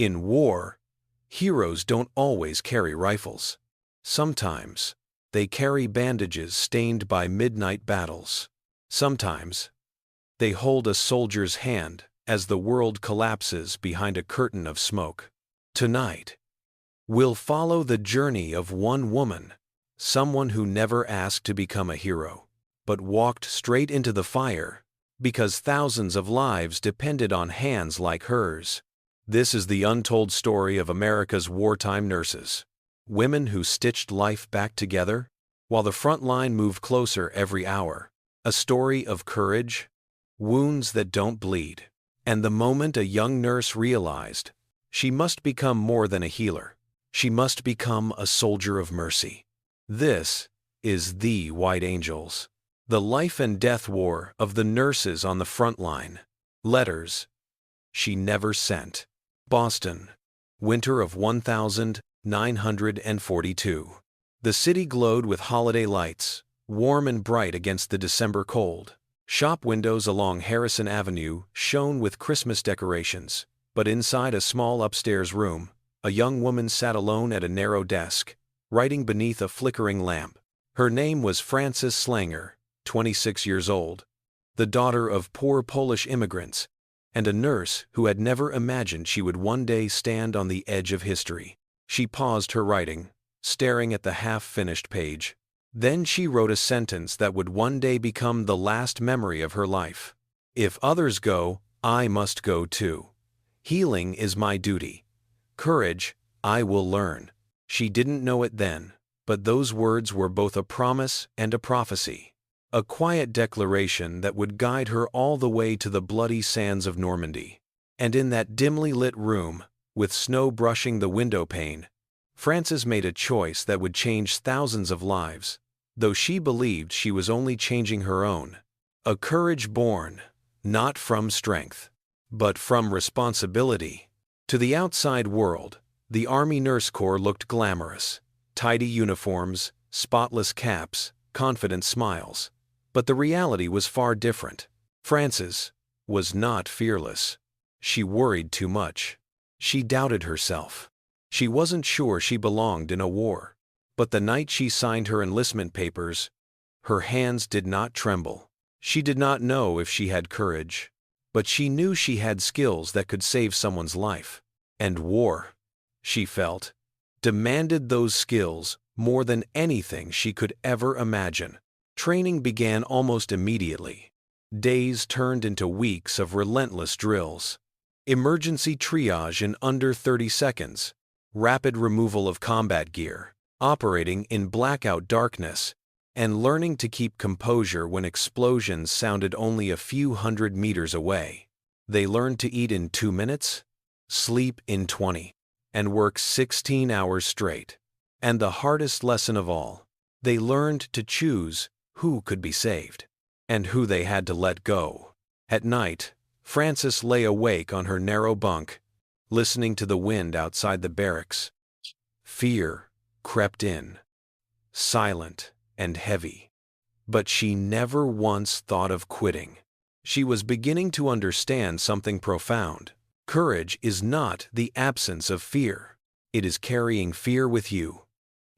In war, heroes don't always carry rifles. Sometimes, they carry bandages stained by midnight battles. Sometimes, they hold a soldier's hand as the world collapses behind a curtain of smoke. Tonight, we'll follow the journey of one woman, someone who never asked to become a hero, but walked straight into the fire because thousands of lives depended on hands like hers. This is the untold story of America's wartime nurses, women who stitched life back together while the front line moved closer every hour. A story of courage, wounds that don't bleed, and the moment a young nurse realized she must become more than a healer. She must become a soldier of mercy. This is the White Angels, the life and death war of the nurses on the front line. Letters she never sent. Boston, winter of 1942. The city glowed with holiday lights, warm and bright against the December cold. Shop windows along Harrison Avenue shone with Christmas decorations, but inside a small upstairs room, a young woman sat alone at a narrow desk, writing beneath a flickering lamp. Her name was Frances Slanger, 26 years old, the daughter of poor Polish immigrants, and a nurse who had never imagined she would one day stand on the edge of history. She paused her writing, staring at the half-finished page. Then she wrote a sentence that would one day become the last memory of her life. If others go, I must go too. Healing is my duty. Courage, I will learn. She didn't know it then, but those words were both a promise and a prophecy. A quiet declaration that would guide her all the way to the bloody sands of Normandy. And in that dimly lit room, with snow brushing the window pane, Frances made a choice that would change thousands of lives, though she believed she was only changing her own. A courage born, not from strength, but from responsibility. To the outside world, the Army Nurse Corps looked glamorous. Tidy uniforms, spotless caps, confident smiles. But the reality was far different. Frances was not fearless. She worried too much. She doubted herself. She wasn't sure she belonged in a war. But the night she signed her enlistment papers, her hands did not tremble. She did not know if she had courage, but she knew she had skills that could save someone's life. And war, she felt, demanded those skills more than anything she could ever imagine. Training began almost immediately. Days turned into weeks of relentless drills. Emergency triage in under 30 seconds. Rapid removal of combat gear. Operating in blackout darkness. And learning to keep composure when explosions sounded only a few hundred meters away. They learned to eat in 2 minutes, sleep in 20, and work 16 hours straight. And the hardest lesson of all, they learned to choose who could be saved, and who they had to let go. At night, Frances lay awake on her narrow bunk, listening to the wind outside the barracks. Fear crept in, silent and heavy. But she never once thought of quitting. She was beginning to understand something profound. Courage is not the absence of fear. It is carrying fear with you,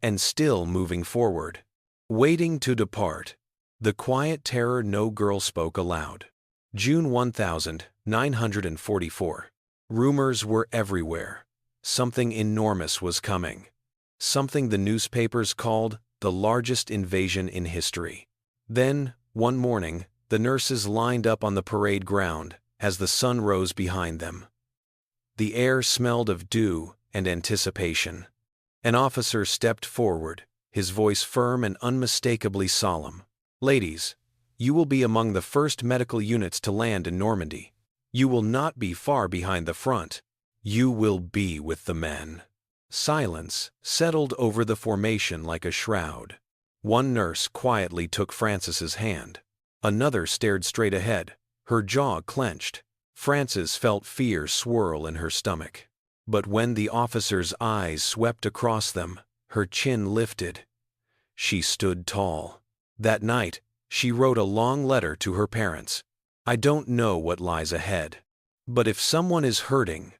and still moving forward. Waiting to depart. The quiet terror no girl spoke aloud. June 1944. Rumors were everywhere. Something enormous was coming. Something the newspapers called the largest invasion in history. Then, one morning, the nurses lined up on the parade ground as the sun rose behind them. The air smelled of dew and anticipation. An officer stepped forward, his voice firm and unmistakably solemn. Ladies, you will be among the first medical units to land in Normandy. You will not be far behind the front. You will be with the men. Silence settled over the formation like a shroud. One nurse quietly took Frances's hand. Another stared straight ahead, her jaw clenched. Frances felt fear swirl in her stomach. But when the officer's eyes swept across them, her chin lifted. She stood tall. That night, she wrote a long letter to her parents. I don't know what lies ahead. But if someone is hurting,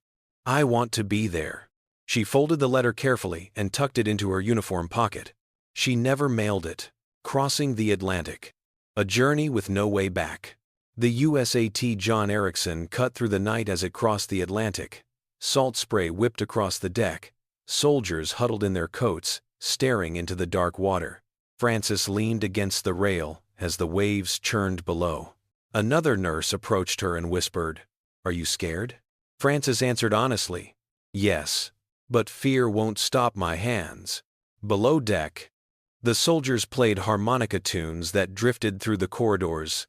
I want to be there. She folded the letter carefully and tucked it into her uniform pocket. She never mailed it. Crossing the Atlantic. A journey with no way back. The USAT John Erickson cut through the night as it crossed the Atlantic. Salt spray whipped across the deck. Soldiers huddled in their coats, staring into the dark water. Frances leaned against the rail as the waves churned below. Another nurse approached her and whispered, "Are you scared?" Frances answered honestly, "Yes, but fear won't stop my hands." Below deck, the soldiers played harmonica tunes that drifted through the corridors.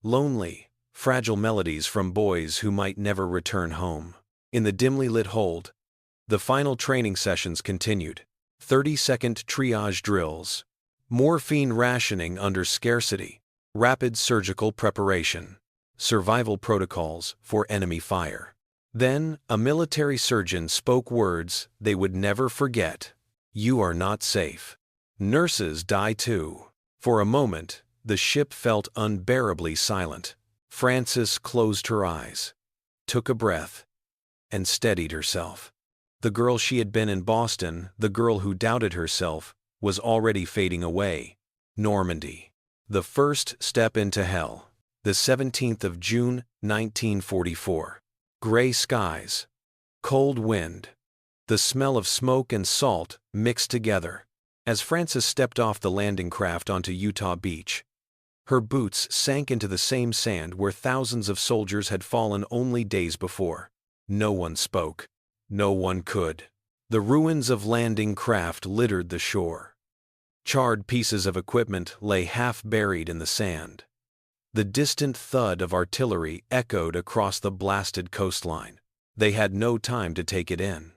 Lonely, fragile melodies from boys who might never return home. In the dimly lit hold, the final training sessions continued. 30-second triage drills. Morphine rationing under scarcity. Rapid surgical preparation. Survival protocols for enemy fire. Then, a military surgeon spoke words they would never forget. "You are not safe. Nurses die too." For a moment, the ship felt unbearably silent. Frances closed her eyes, took a breath, and steadied herself. The girl she had been in Boston, the girl who doubted herself, was already fading away. Normandy. The first step into hell. The 17th of June, 1944. Gray skies. Cold wind. The smell of smoke and salt mixed together. As Frances stepped off the landing craft onto Utah Beach, her boots sank into the same sand where thousands of soldiers had fallen only days before. No one spoke. No one could. The ruins of landing craft littered the shore. Charred pieces of equipment lay half buried in the sand. The distant thud of artillery echoed across the blasted coastline. They had no time to take it in.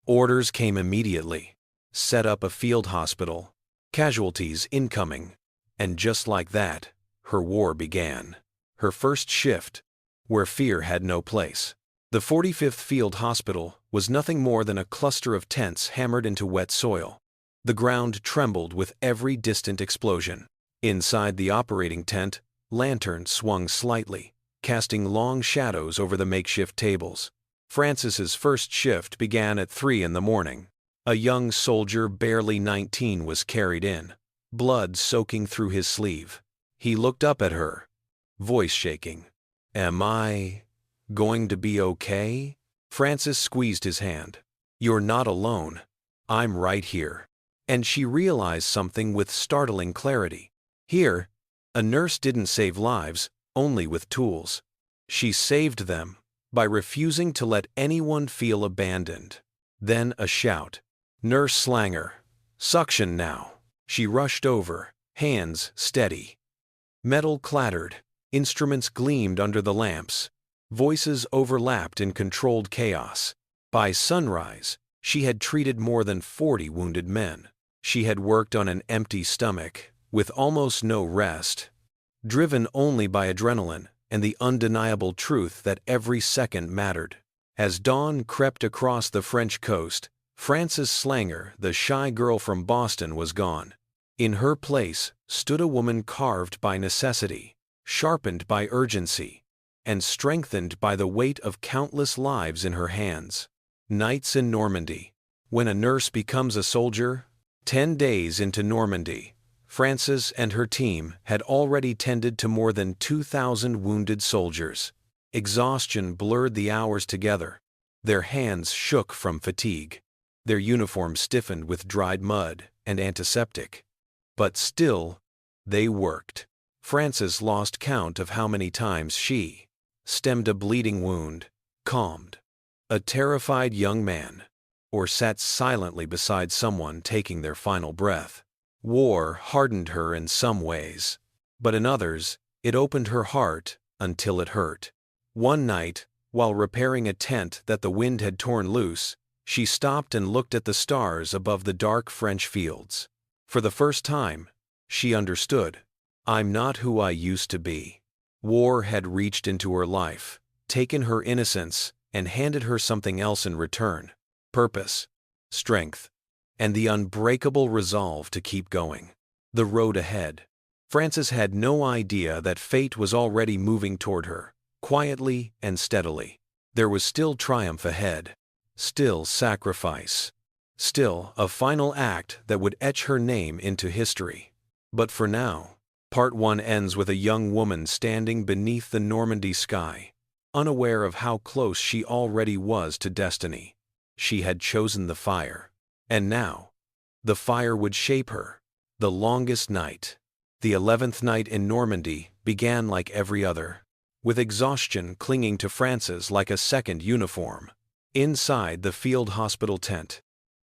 Orders came immediately. Set up a field hospital. Casualties incoming. And just like that, her war began. Her first shift, where fear had no place. The 45th Field Hospital was nothing more than a cluster of tents hammered into wet soil. The ground trembled with every distant explosion. Inside the operating tent, lanterns swung slightly, casting long shadows over the makeshift tables. Frances's first shift began at 3 in the morning. A young soldier barely 19 was carried in, blood soaking through his sleeve. He looked up at her, voice shaking. "Am I going to be okay?" Frances squeezed his hand. "You're not alone. I'm right here." And she realized something with startling clarity. Here, a nurse didn't save lives, only with tools. She saved them by refusing to let anyone feel abandoned. Then a shout. "Nurse Slanger, suction now." She rushed over, hands steady. Metal clattered, instruments gleamed under the lamps. Voices overlapped in controlled chaos. By sunrise, she had treated more than 40 wounded men. She had worked on an empty stomach, with almost no rest, driven only by adrenaline and the undeniable truth that every second mattered. As dawn crept across the French coast, Frances Slanger, the shy girl from Boston, was gone. In her place stood a woman carved by necessity, sharpened by urgency, and strengthened by the weight of countless lives in her hands. Nights in Normandy. When a nurse becomes a soldier. 10 days into Normandy, Frances and her team had already tended to more than 2,000 wounded soldiers. Exhaustion blurred the hours together. Their hands shook from fatigue. Their uniforms stiffened with dried mud and antiseptic. But still, they worked. Frances lost count of how many times she stemmed a bleeding wound, calmed a terrified young man, or sat silently beside someone taking their final breath. War hardened her in some ways, but in others, it opened her heart until it hurt. One night, while repairing a tent that the wind had torn loose, she stopped and looked at the stars above the dark French fields. For the first time, she understood. I'm not who I used to be. War had reached into her life, taken her innocence, and handed her something else in return. Purpose, strength, and the unbreakable resolve to keep going. The road ahead. Frances had no idea that fate was already moving toward her, quietly and steadily. There was still triumph ahead. still sacrifice. Still a final act that would etch her name into history. But for now, Part 1 ends with a young woman standing beneath the Normandy sky, unaware of how close she already was to destiny. She had chosen the fire. And now, the fire would shape her. The longest night, the 11th night in Normandy, began like every other, with exhaustion clinging to Frances like a second uniform. Inside the field hospital tent,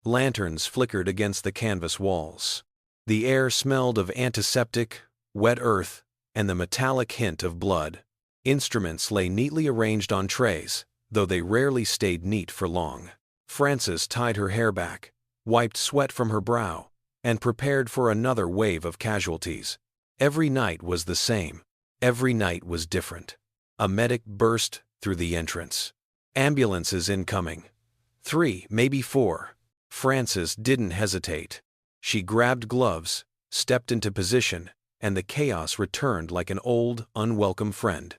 lanterns flickered against the canvas walls. The air smelled of antiseptic, wet earth, and the metallic hint of blood. Instruments lay neatly arranged on trays, though they rarely stayed neat for long. Frances tied her hair back, wiped sweat from her brow, and prepared for another wave of casualties. Every night was the same. Every night was different. A medic burst through the entrance. Ambulances incoming. 3, maybe 4. Frances didn't hesitate. She grabbed gloves, stepped into position, and the chaos returned like an old, unwelcome friend.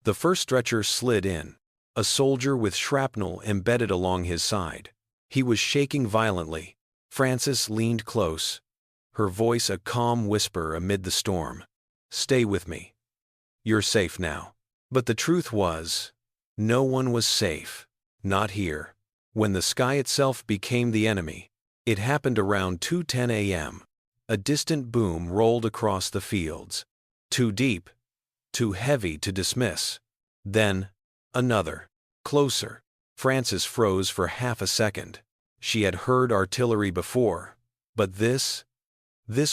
The first stretcher slid in. A soldier with shrapnel embedded along his side. He was shaking violently. Frances leaned close, her voice a calm whisper amid the storm. "Stay with me. You're safe now." But the truth was, no one was safe. Not here. When the sky itself became the enemy, it happened around 2:10 a.m. A distant boom rolled across the fields. Too deep, too heavy to dismiss. Then, another. Closer. Frances froze for half a second. She had heard artillery before, but this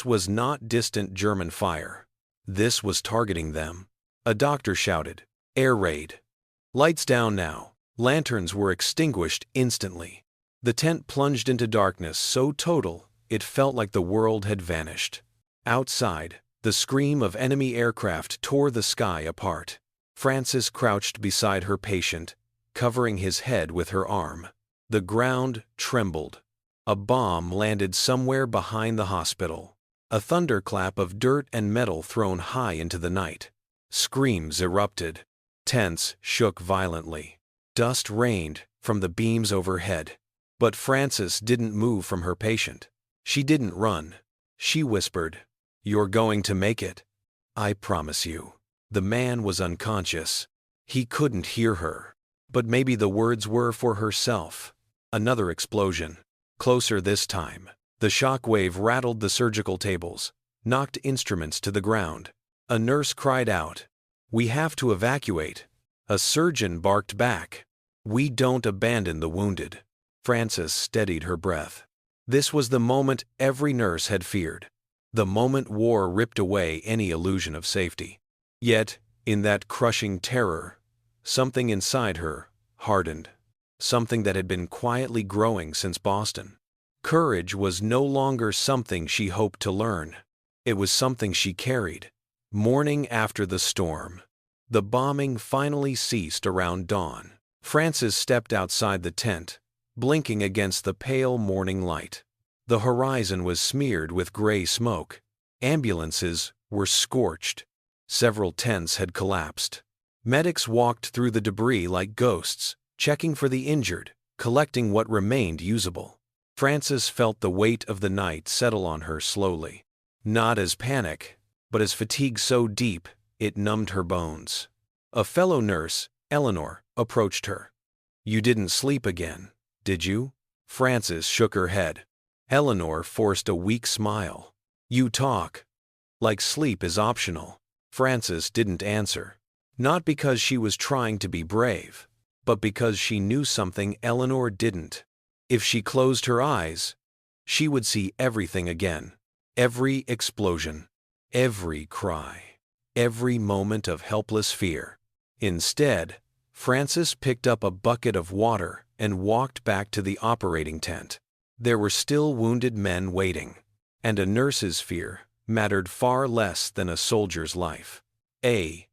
was not distant German fire. This was targeting them. A doctor shouted, "Air raid." Lights down now. Lanterns were extinguished instantly. The tent plunged into darkness so total it felt like the world had vanished. Outside, the scream of enemy aircraft tore the sky apart. Frances crouched beside her patient, covering his head with her arm. The ground trembled. A bomb landed somewhere behind the hospital. A thunderclap of dirt and metal thrown high into the night. Screams erupted. Tents shook violently. Dust rained from the beams overhead. But Frances didn't move from her patient. She didn't run. She whispered, "You're going to make it. I promise you." The man was unconscious. He couldn't hear her. But maybe the words were for herself. Another explosion. Closer this time. The shock wave rattled the surgical tables, knocked instruments to the ground. A nurse cried out, "We have to evacuate." A surgeon barked back, "We don't abandon the wounded." Frances steadied her breath. This was the moment every nurse had feared. The moment war ripped away any illusion of safety. Yet, in that crushing terror, something inside her hardened. Something that had been quietly growing since Boston. Courage was no longer something she hoped to learn. It was something she carried. Morning after the storm. The bombing finally ceased around dawn. Frances stepped outside the tent, blinking against the pale morning light. The horizon was smeared with gray smoke. Ambulances were scorched. Several tents had collapsed. Medics walked through the debris like ghosts, checking for the injured, collecting what remained usable. Frances felt the weight of the night settle on her slowly. Not as panic, but as fatigue so deep it numbed her bones. A fellow nurse, Eleanor, approached her. "You didn't sleep again, did you?" Frances shook her head. Eleanor forced a weak smile. "You talk like sleep is optional." Frances didn't answer. Not because she was trying to be brave, but because she knew something Eleanor didn't. If she closed her eyes, she would see everything again. Every explosion, every cry, every moment of helpless fear. Instead, Frances picked up a bucket of water and walked back to the operating tent. There were still wounded men waiting, and a nurse's fear mattered far less than a soldier's life. A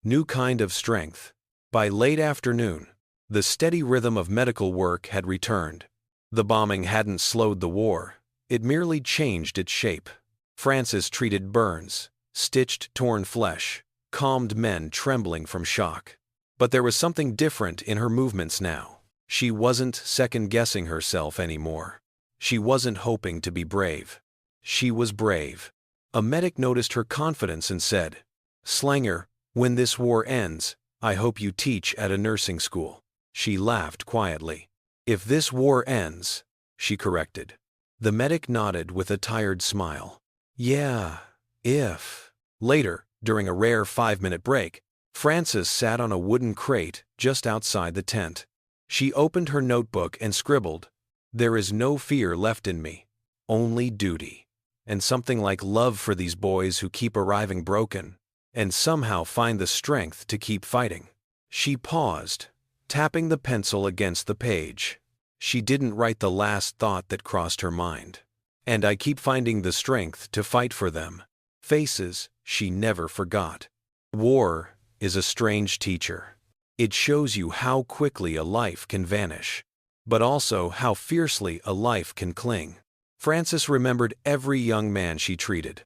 new kind of strength. By late afternoon, the steady rhythm of medical work had returned. The bombing hadn't slowed the war, it merely changed its shape. Frances treated burns, stitched torn flesh, calmed men trembling from shock. But there was something different in her movements now. She wasn't second-guessing herself anymore. She wasn't hoping to be brave. She was brave. A medic noticed her confidence and said, "Slanger, when this war ends, I hope you teach at a nursing school." She laughed quietly. "If this war ends," she corrected. The medic nodded with a tired smile. "Yeah, if." Later, during a rare 5-minute break, Frances sat on a wooden crate just outside the tent. She opened her notebook and scribbled, "There is no fear left in me, only duty." And something like love for these boys who keep arriving broken, and somehow find the strength to keep fighting. She paused, tapping the pencil against the page. She didn't write the last thought that crossed her mind. "And I keep finding the strength to fight for them." Faces she never forgot. War is a strange teacher. It shows you how quickly a life can vanish, but also how fiercely a life can cling. Frances remembered every young man she treated.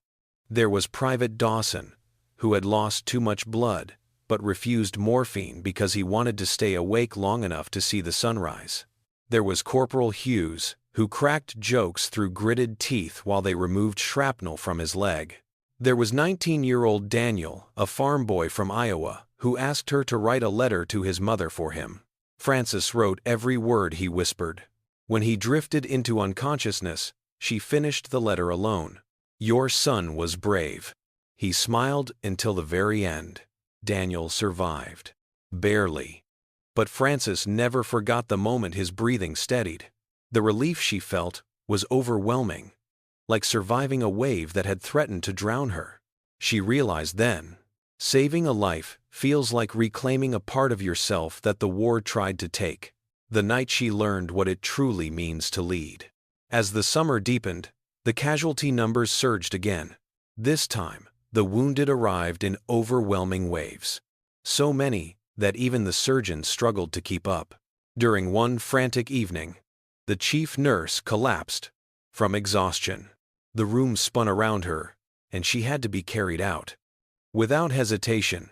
There was Private Dawson, who had lost too much blood, but refused morphine because he wanted to stay awake long enough to see the sunrise. There was Corporal Hughes, who cracked jokes through gritted teeth while they removed shrapnel from his leg. There was 19-year-old Daniel, a farm boy from Iowa, who asked her to write a letter to his mother for him. Frances wrote every word he whispered. When he drifted into unconsciousness, she finished the letter alone. "Your son was brave." He smiled until the very end. Daniel survived. Barely. But Frances never forgot the moment his breathing steadied. The relief she felt was overwhelming, like surviving a wave that had threatened to drown her. She realized then, saving a life feels like reclaiming a part of yourself that the war tried to take. The night she learned what it truly means to lead. As the summer deepened, the casualty numbers surged again. This time, the wounded arrived in overwhelming waves. So many that even the surgeons struggled to keep up. During one frantic evening, the chief nurse collapsed from exhaustion. The room spun around her, and she had to be carried out. Without hesitation,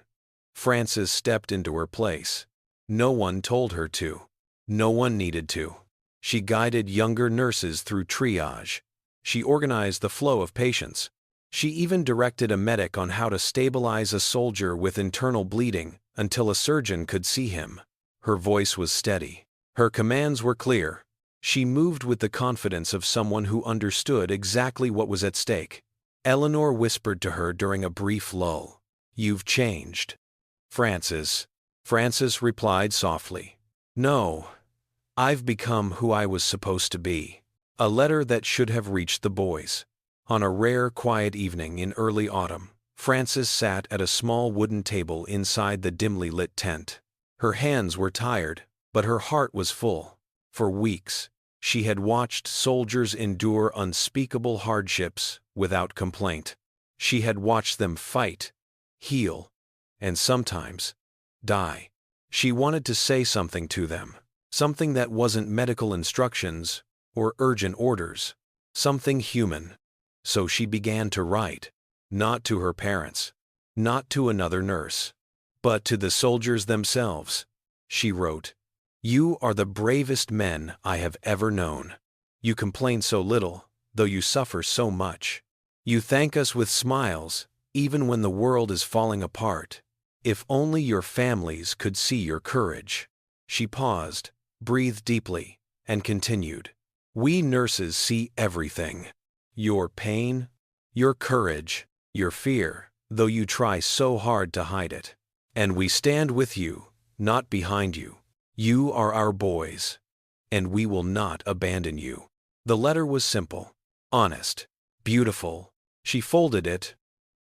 Frances stepped into her place. No one told her to. No one needed to. She guided younger nurses through triage. She organized the flow of patients. She even directed a medic on how to stabilize a soldier with internal bleeding until a surgeon could see him. Her voice was steady. Her commands were clear. She moved with the confidence of someone who understood exactly what was at stake. Eleanor whispered to her during a brief lull, "You've changed." "Frances." Frances replied softly, "No, I've become who I was supposed to be." A letter that should have reached the boys. On a rare, quiet evening in early autumn, Frances sat at a small wooden table inside the dimly lit tent. Her hands were tired, but her heart was full. For weeks, she had watched soldiers endure unspeakable hardships without complaint. She had watched them fight, heal, and sometimes die. She wanted to say something to them, something that wasn't medical instructions or urgent orders, something human. So she began to write, not to her parents, not to another nurse, but to the soldiers themselves. She wrote, "You are the bravest men I have ever known. You complain so little, though you suffer so much. You thank us with smiles, even when the world is falling apart. If only your families could see your courage." She paused, breathed deeply, and continued, "We nurses see everything. Your pain, your courage, your fear, though you try so hard to hide it. And we stand with you, not behind you. You are our boys, and we will not abandon you." The letter was simple, honest, beautiful. She folded it,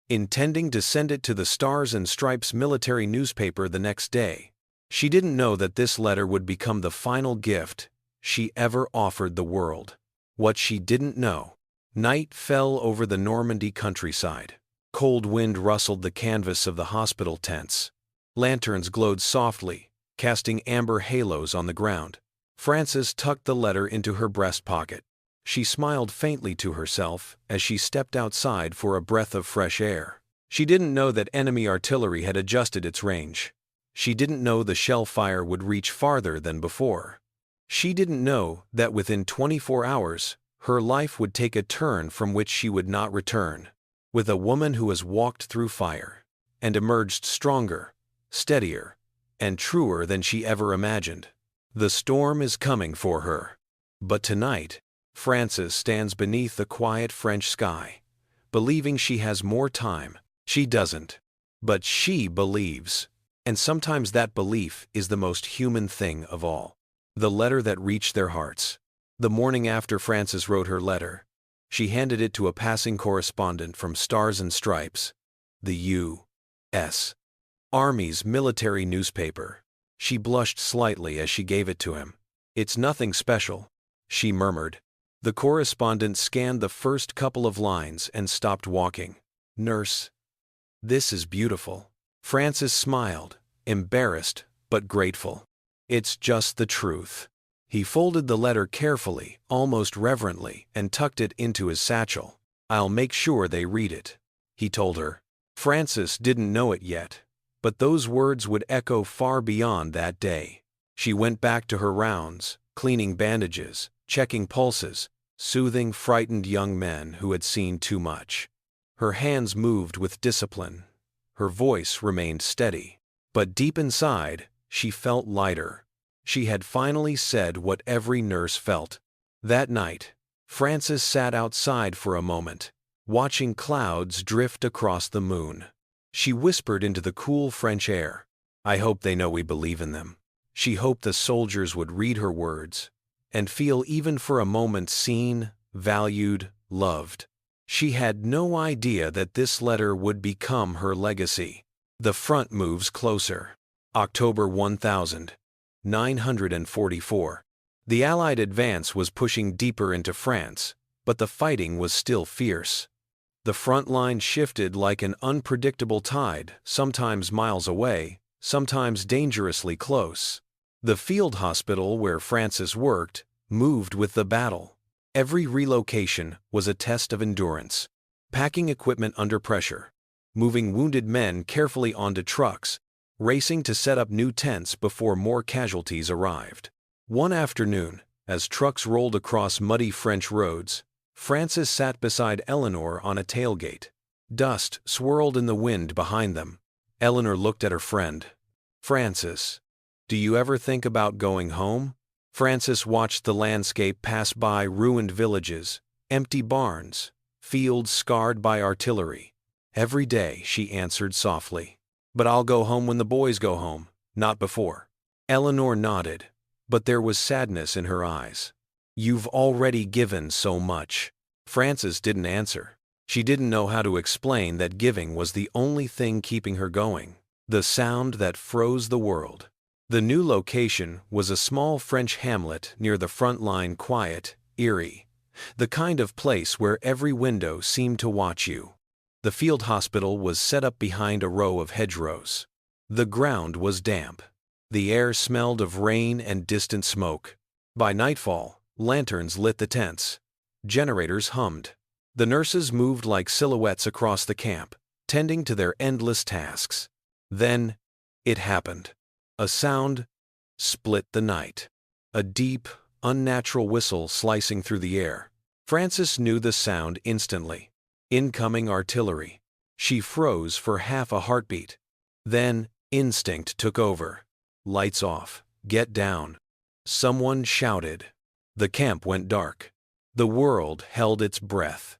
intending to send it to the Stars and Stripes military newspaper the next day. She didn't know that this letter would become the final gift she ever offered the world. What she didn't know. Night fell over the Normandy countryside. Cold wind rustled the canvas of the hospital tents. Lanterns glowed softly, casting amber halos on the ground. Frances tucked the letter into her breast pocket. She smiled faintly to herself as she stepped outside for a breath of fresh air. She didn't know that enemy artillery had adjusted its range. She didn't know the shell fire would reach farther than before. She didn't know that within 24 hours, her life would take a turn from which she would not return. With a woman who has walked through fire and emerged stronger, steadier, and truer than she ever imagined. The storm is coming for her. But tonight, Frances stands beneath the quiet French sky, believing she has more time. She doesn't. But she believes. And sometimes that belief is the most human thing of all. The letter that reached their hearts. The morning after Frances wrote her letter, she handed it to a passing correspondent from Stars and Stripes, the U.S. Army's military newspaper. She blushed slightly as she gave it to him. "It's nothing special," she murmured. The correspondent scanned the first couple of lines and stopped walking. "Nurse, this is beautiful." Frances smiled, embarrassed but grateful. "It's just the truth." He folded the letter carefully, almost reverently, and tucked it into his satchel. "I'll make sure they read it," he told her. Frances didn't know it yet, but those words would echo far beyond that day. She went back to her rounds, cleaning bandages, checking pulses, soothing frightened young men who had seen too much. Her hands moved with discipline. Her voice remained steady. But deep inside, she felt lighter. She had finally said what every nurse felt. That night, Frances sat outside for a moment, watching clouds drift across the moon. She whispered into the cool French air, "I hope they know we believe in them." She hoped the soldiers would read her words and feel even for a moment seen, valued, loved. She had no idea that this letter would become her legacy. The front moves closer. October 1944. The Allied advance was pushing deeper into France, but the fighting was still fierce. The front line shifted like an unpredictable tide, sometimes miles away, sometimes dangerously close. The field hospital where Frances worked moved with the battle. Every relocation was a test of endurance. Packing equipment under pressure, moving wounded men carefully onto trucks, racing to set up new tents before more casualties arrived. One afternoon, as trucks rolled across muddy French roads, Frances sat beside Eleanor on a tailgate. Dust swirled in the wind behind them. Eleanor looked at her friend. "Frances, do you ever think about going home?" Frances watched the landscape pass by: ruined villages, empty barns, fields scarred by artillery. "Every day," she answered softly. "But I'll go home when the boys go home, not before." Eleanor nodded, but there was sadness in her eyes. "You've already given so much." Frances didn't answer. She didn't know how to explain that giving was the only thing keeping her going. The sound that froze the world. The new location was a small French hamlet near the front line, quiet, eerie. The kind of place where every window seemed to watch you. The field hospital was set up behind a row of hedgerows. The ground was damp. The air smelled of rain and distant smoke. By nightfall, lanterns lit the tents. Generators hummed. The nurses moved like silhouettes across the camp, tending to their endless tasks. Then, it happened. A sound split the night. A deep, unnatural whistle slicing through the air. Frances knew the sound instantly. Incoming artillery. She froze for half a heartbeat. Then, instinct took over. "Lights off. Get down." Someone shouted. The camp went dark. The world held its breath.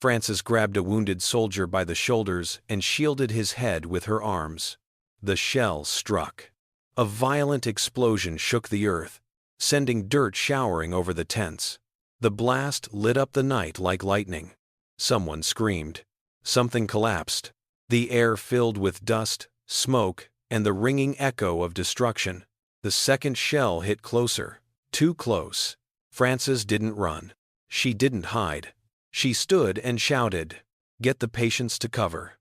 Frances grabbed a wounded soldier by the shoulders and shielded his head with her arms. The shell struck. A violent explosion shook the earth, sending dirt showering over the tents. The blast lit up the night like lightning. Someone screamed. Something collapsed. The air filled with dust, smoke, and the ringing echo of destruction. The second shell hit closer. Too close. Frances didn't run. She didn't hide. She stood and shouted, "Get the patients to cover.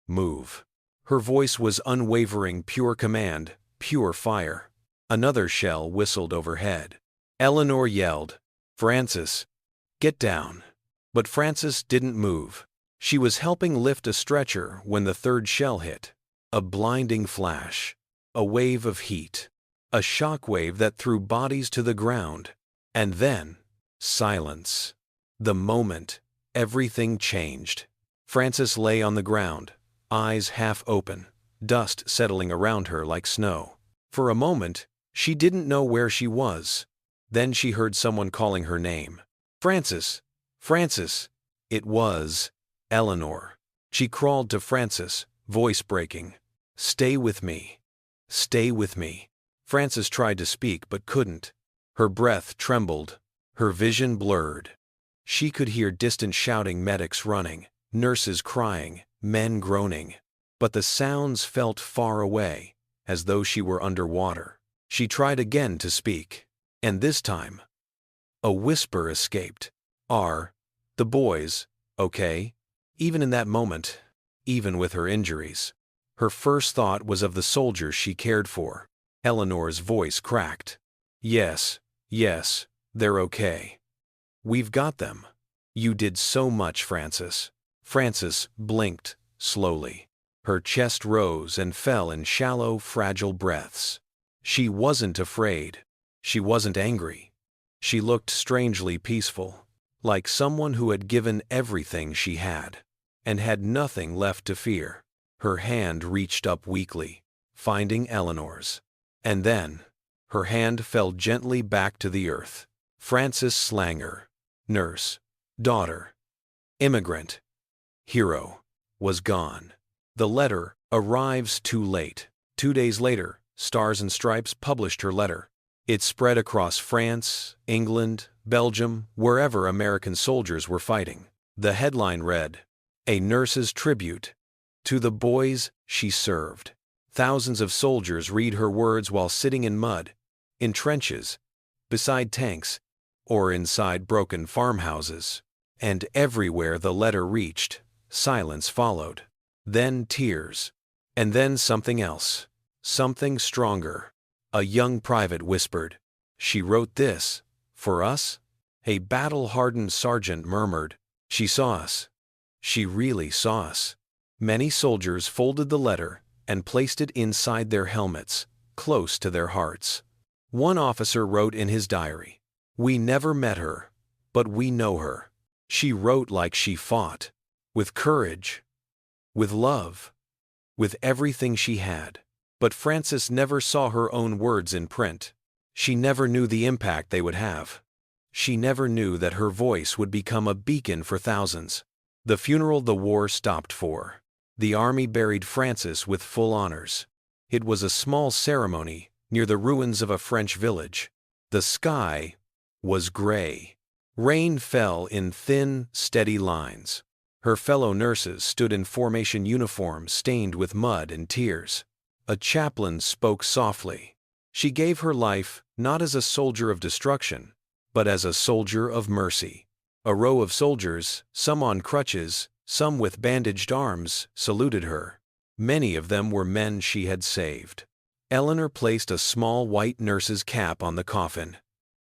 Move." Her voice was unwavering, pure command, pure fire. Another shell whistled overhead. Eleanor yelled, "Frances, get down." But Frances didn't move. She was helping lift a stretcher when the third shell hit. A blinding flash. A wave of heat. A shockwave that threw bodies to the ground. And then, silence. The moment, everything changed. Frances lay on the ground, eyes half open, dust settling around her like snow. For a moment, she didn't know where she was. Then she heard someone calling her name. Frances! Frances! It was Eleanor. She crawled to Frances, voice breaking. Stay with me. Stay with me. Frances tried to speak but couldn't. Her breath trembled. Her vision blurred. She could hear distant shouting, medics running, nurses crying, men groaning. But the sounds felt far away, as though she were underwater. She tried again to speak. And this time, a whisper escaped. Are the boys okay? Even in that moment, even with her injuries, her first thought was of the soldiers she cared for. Eleanor's voice cracked. Yes, yes, they're okay. We've got them. You did so much, Frances. Frances blinked, slowly. Her chest rose and fell in shallow, fragile breaths. She wasn't afraid. She wasn't angry. She looked strangely peaceful, like someone who had given everything she had, and had nothing left to fear. Her hand reached up weakly, finding Eleanor's. And then, her hand fell gently back to the earth. Frances Slanger, nurse, daughter, immigrant, hero, was gone. The letter arrives too late. 2 days later, Stars and Stripes published her letter. It spread across France, England, Belgium, wherever American soldiers were fighting. The headline read, "A nurse's tribute to the boys she served." Thousands of soldiers read her words while sitting in mud, in trenches, beside tanks, or inside broken farmhouses. And everywhere the letter reached, silence followed. Then tears. And then something else. Something stronger. A young private whispered, "She wrote this, for us?" A battle-hardened sergeant murmured, "She saw us. She really saw us." Many soldiers folded the letter and placed it inside their helmets, close to their hearts. One officer wrote in his diary, "We never met her, but we know her. She wrote like she fought, with courage, with love, with everything she had." But Frances never saw her own words in print. She never knew the impact they would have. She never knew that her voice would become a beacon for thousands. The funeral the war stopped for. The army buried Frances with full honors. It was a small ceremony near the ruins of a French village. The sky was gray. Rain fell in thin, steady lines. Her fellow nurses stood in formation uniforms stained with mud and tears. A chaplain spoke softly. She gave her life not as a soldier of destruction, but as a soldier of mercy. A row of soldiers, some on crutches, some with bandaged arms, saluted her. Many of them were men she had saved. Eleanor placed a small white nurse's cap on the coffin.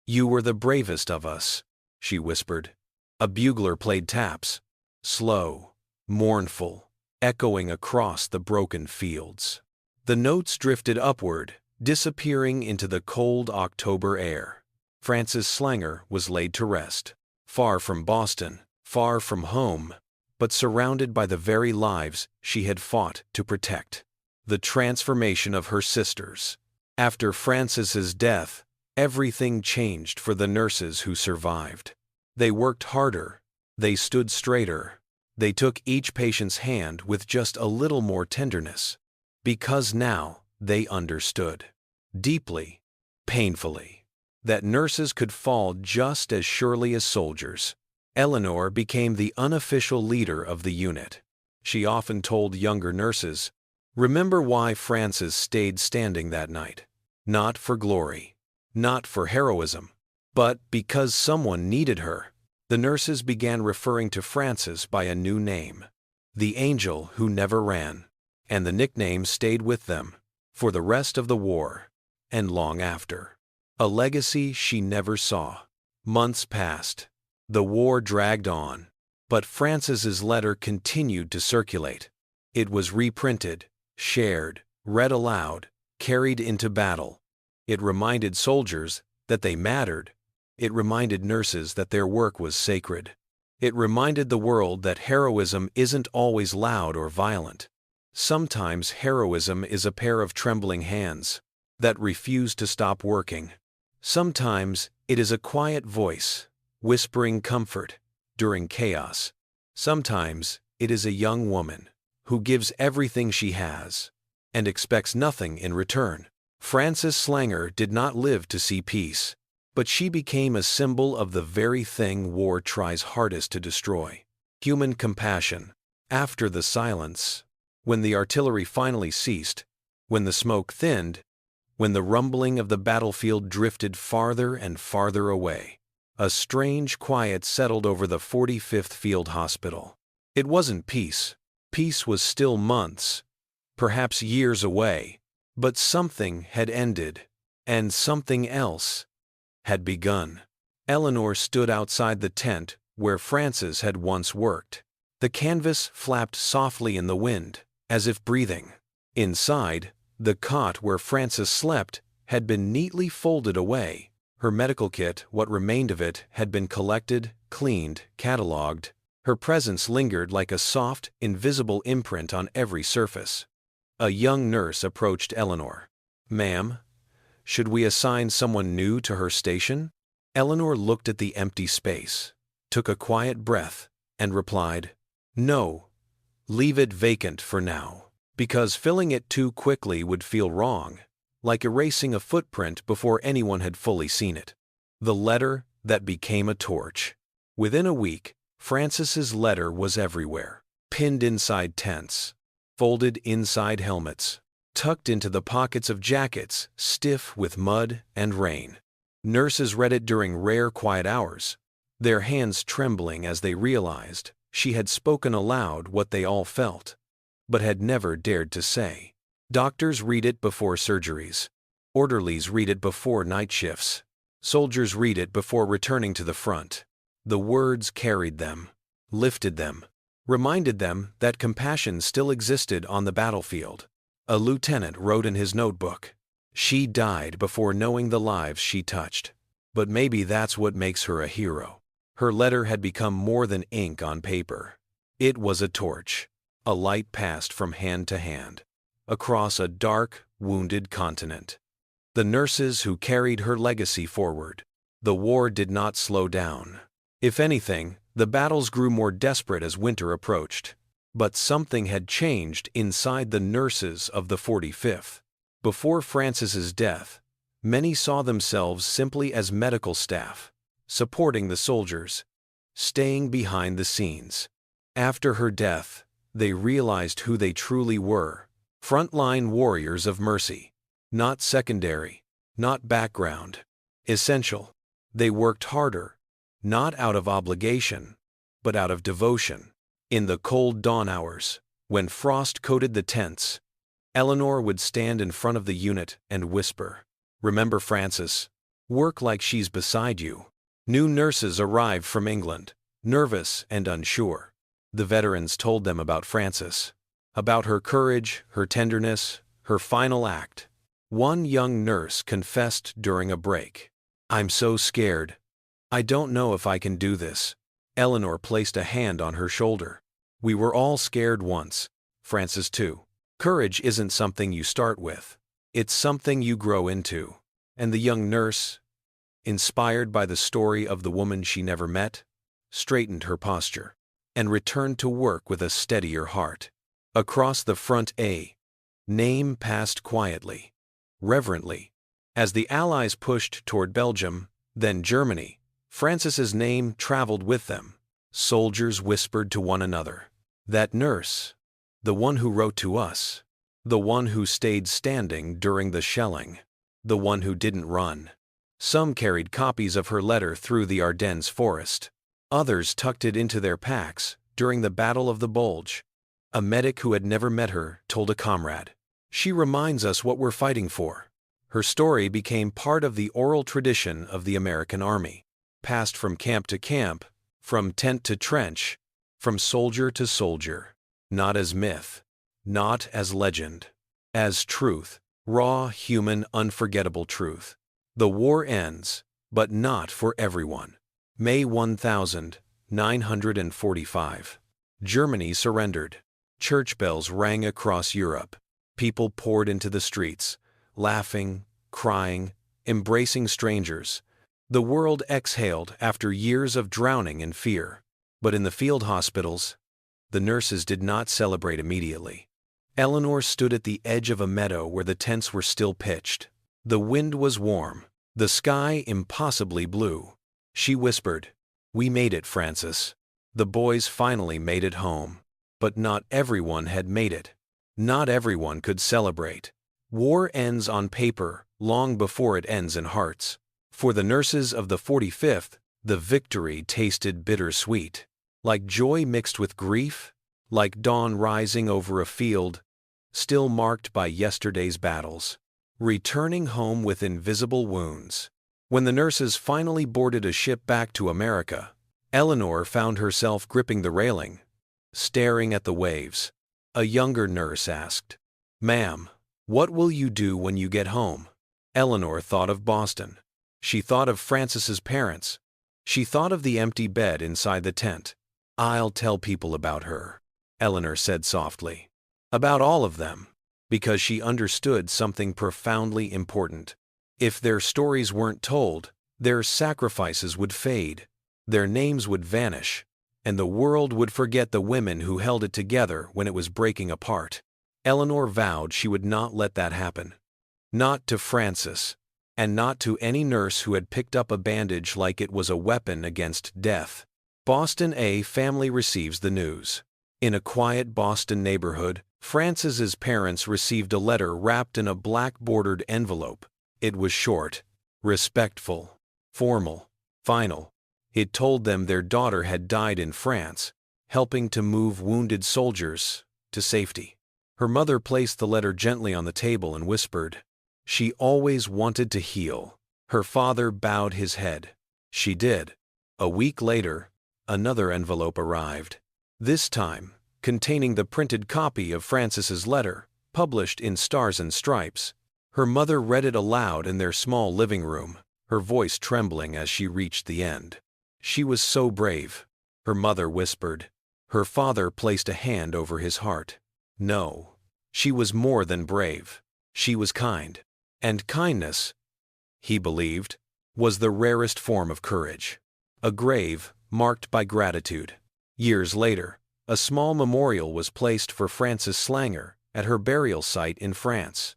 "You were the bravest of us," she whispered. A bugler played taps, slow, mournful, echoing across the broken fields. The notes drifted upward, disappearing into the cold October air. Frances Slanger was laid to rest, far from Boston, far from home, but surrounded by the very lives she had fought to protect. The transformation of her sisters. After Frances's death, everything changed for the nurses who survived. They worked harder. They stood straighter. They took each patient's hand with just a little more tenderness. Because now they understood, deeply, painfully, that nurses could fall just as surely as soldiers. Eleanor became the unofficial leader of the unit. She often told younger nurses, "Remember why Frances stayed standing that night. Not for glory, not for heroism, but because someone needed her." The nurses began referring to Frances by a new name, the angel who never ran. And the nickname stayed with them for the rest of the war and long after. A legacy she never saw. Months passed. The war dragged on. But Frances's letter continued to circulate. It was reprinted, shared, read aloud, carried into battle. It reminded soldiers that they mattered. It reminded nurses that their work was sacred. It reminded the world that heroism isn't always loud or violent. Sometimes heroism is a pair of trembling hands that refuse to stop working. Sometimes it is a quiet voice, whispering comfort during chaos. Sometimes it is a young woman who gives everything she has and expects nothing in return. Frances Slanger did not live to see peace, but she became a symbol of the very thing war tries hardest to destroy: human compassion. After the silence, when the artillery finally ceased, when the smoke thinned, when the rumbling of the battlefield drifted farther and farther away, a strange quiet settled over the 45th Field Hospital. It wasn't peace. Peace was still months, perhaps years away, but something had ended, and something else had begun. Eleanor stood outside the tent where Frances had once worked. The canvas flapped softly in the wind, as if breathing. Inside, the cot where Frances slept had been neatly folded away. Her medical kit, what remained of it, had been collected, cleaned, catalogued. Her presence lingered like a soft, invisible imprint on every surface. A young nurse approached Eleanor. "Ma'am, should we assign someone new to her station?" Eleanor looked at the empty space, took a quiet breath, and replied, "No, leave it vacant for now, because filling it too quickly would feel wrong, like erasing a footprint before anyone had fully seen it." The letter that became a torch. Within a week, Frances's letter was everywhere, pinned inside tents, folded inside helmets, tucked into the pockets of jackets stiff with mud and rain. Nurses read it during rare quiet hours, their hands trembling as they realized she had spoken aloud what they all felt, but had never dared to say. Doctors read it before surgeries. Orderlies read it before night shifts. Soldiers read it before returning to the front. The words carried them, lifted them, reminded them that compassion still existed on the battlefield. A lieutenant wrote in his notebook, "She died before knowing the lives she touched." But maybe that's what makes her a hero. Her letter had become more than ink on paper. It was a torch. A light passed from hand to hand, across a dark, wounded continent. The nurses who carried her legacy forward. The war did not slow down. If anything, the battles grew more desperate as winter approached. But something had changed inside the nurses of the 45th. Before Frances's death, many saw themselves simply as medical staff, supporting the soldiers, staying behind the scenes. After her death, they realized who they truly were: frontline warriors of mercy. Not secondary, not background, essential. They worked harder, not out of obligation, but out of devotion. In the cold dawn hours, when frost coated the tents, Eleanor would stand in front of the unit and whisper, "Remember Frances, work like she's beside you." New nurses arrived from England, nervous and unsure. The veterans told them about Frances, about her courage, her tenderness, her final act. One young nurse confessed during a break, "I'm so scared. I don't know if I can do this." Eleanor placed a hand on her shoulder. "We were all scared once, Frances too." Courage isn't something you start with. It's something you grow into. And the young nurse, inspired by the story of the woman she never met, straightened her posture and returned to work with a steadier heart. Across the front, a name passed quietly, reverently. As the Allies pushed toward Belgium, then Germany, Frances's name traveled with them. Soldiers whispered to one another, "That nurse, the one who wrote to us, the one who stayed standing during the shelling, the one who didn't run." Some carried copies of her letter through the Ardennes forest. Others tucked it into their packs during the Battle of the Bulge. A medic who had never met her told a comrade, "She reminds us what we're fighting for." Her story became part of the oral tradition of the American Army, passed from camp to camp, from tent to trench, from soldier to soldier, not as myth, not as legend, as truth, Raw, human, unforgettable truth. The war ends, but not for everyone. May 1945. Germany surrendered. Church bells rang across Europe. People poured into the streets, laughing, crying, embracing strangers. The world exhaled after years of drowning in fear. But in the field hospitals, the nurses did not celebrate immediately. Eleanor stood at the edge of a meadow where the tents were still pitched. The wind was warm, the sky impossibly blue. She whispered, "We made it, Frances." The boys finally made it home. But not everyone had made it. Not everyone could celebrate. War ends on paper long before it ends in hearts. For the nurses of the 45th, the victory tasted bittersweet. Like joy mixed with grief, like dawn rising over a field still marked by yesterday's battles. Returning home with invisible wounds. When the nurses finally boarded a ship back to America, Eleanor found herself gripping the railing, staring at the waves. A younger nurse asked, "Ma'am, what will you do when you get home?" Eleanor thought of Boston. She thought of Frances's parents. She thought of the empty bed inside the tent. "I'll tell people about her," Eleanor said softly. "About all of them," because she understood something profoundly important. If their stories weren't told, their sacrifices would fade, their names would vanish, and the world would forget the women who held it together when it was breaking apart. Eleanor vowed she would not let that happen. Not to Frances, and not to any nurse who had picked up a bandage like it was a weapon against death. Boston, a family receives the news. In a quiet Boston neighborhood, Frances's parents received a letter wrapped in a black-bordered envelope. It was short, respectful, formal, final. It told them their daughter had died in France, helping to move wounded soldiers to safety. Her mother placed the letter gently on the table and whispered, "She always wanted to heal." Her father bowed his head. She did. A week later, another envelope arrived. This time, containing the printed copy of Frances's letter, published in Stars and Stripes. Her mother read it aloud in their small living room, her voice trembling as she reached the end. "She was so brave," her mother whispered. Her father placed a hand over his heart. "No, she was more than brave. She was kind. And kindness," he believed, was the rarest form of courage. A grave marked by gratitude. Years later, a small memorial was placed for Frances Slanger at her burial site in France.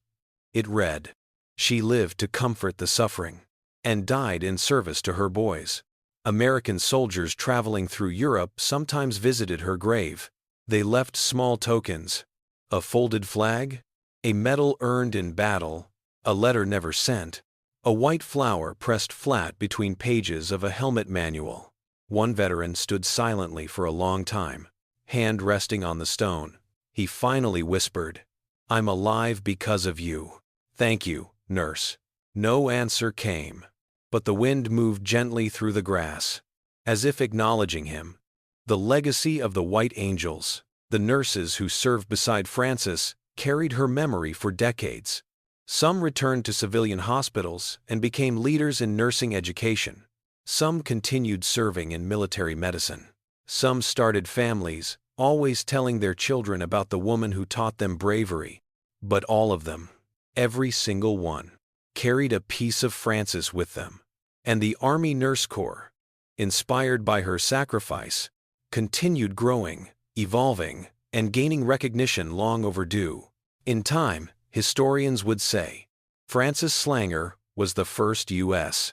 It read, "She lived to comfort the suffering, and died in service to her boys." American soldiers traveling through Europe sometimes visited her grave. They left small tokens: a folded flag, a medal earned in battle, a letter never sent, a white flower pressed flat between pages of a helmet manual. One veteran stood silently for a long time, hand resting on the stone. He finally whispered, "I'm alive because of you. Thank you, nurse." No answer came, but the wind moved gently through the grass, as if acknowledging him. The legacy of the White Angels, the nurses who served beside Frances, carried her memory for decades. Some returned to civilian hospitals and became leaders in nursing education. Some continued serving in military medicine. Some started families, always telling their children about the woman who taught them bravery. But all of them, every single one, carried a piece of Frances with them. And the Army Nurse Corps, inspired by her sacrifice, continued growing, evolving, and gaining recognition long overdue. In time, historians would say, Frances Slanger was the first U.S.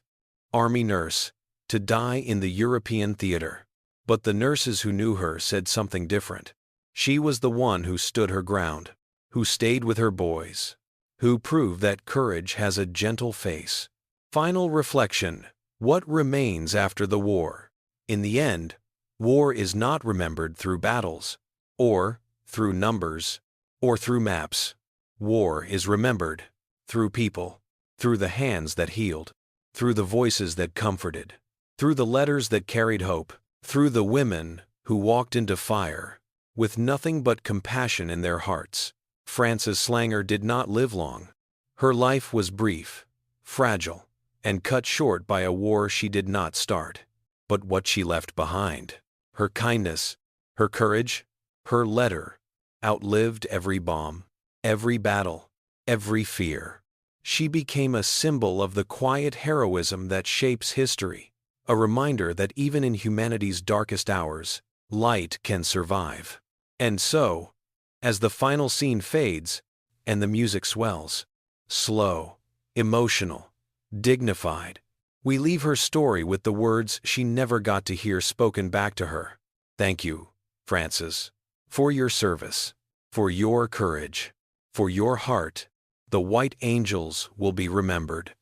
Army nurse to die in the European theater. But the nurses who knew her said something different. She was the one who stood her ground, who stayed with her boys, who proved that courage has a gentle face. Final reflection: what remains after the war? In the end, war is not remembered through battles, or through numbers, or through maps. War is remembered through people, through the hands that healed, through the voices that comforted, through the letters that carried hope, through the women who walked into fire with nothing but compassion in their hearts. Frances Slanger did not live long. Her life was brief, fragile, and cut short by a war she did not start. But what she left behind, her kindness, her courage, her letter, outlived every bomb, every battle, every fear. She became a symbol of the quiet heroism that shapes history, a reminder that even in humanity's darkest hours, light can survive. And so, as the final scene fades, and the music swells, slow, emotional, dignified, we leave her story with the words she never got to hear spoken back to her. Thank you, Frances, for your service, for your courage, for your heart. The white angels will be remembered.